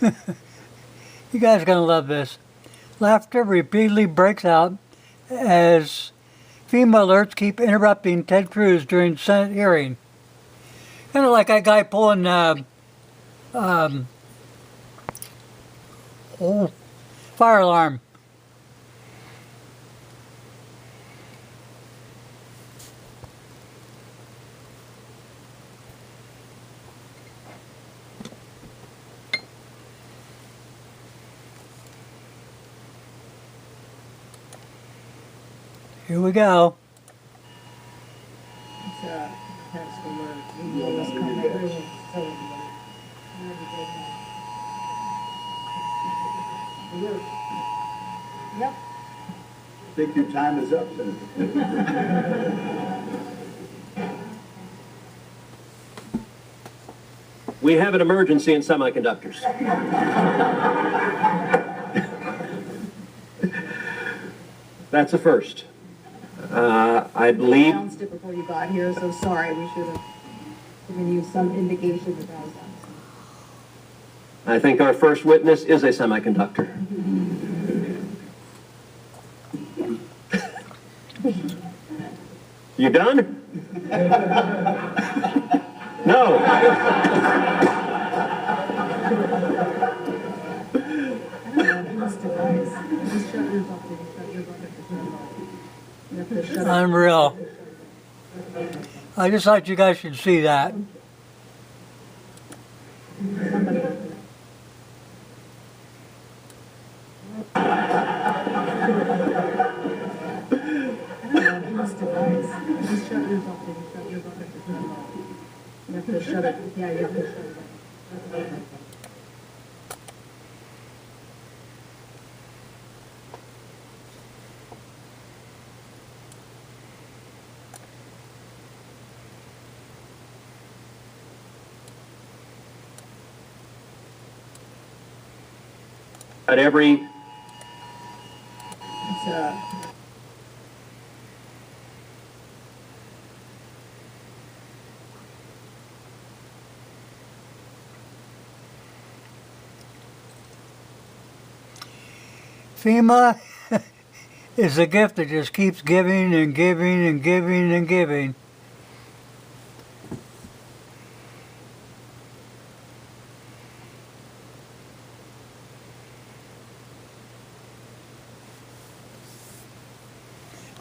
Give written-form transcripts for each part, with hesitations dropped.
You guys are going to love this. Laughter repeatedly breaks out as FEMA alerts keep interrupting Ted Cruz during Senate hearing. Kind of like that guy pulling fire alarm. Here we go. Yep. I think your time is up, Senator. We have an emergency in semiconductors. That's a first. I believe... I announced it before you got here, so sorry. We should have given you some indication that that was done. I think our first witness is a semiconductor. You done? No. Unreal. I just thought you guys should see that. At every... FEMA is a gift that just keeps giving and giving and giving and giving.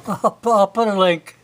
I'll put a link.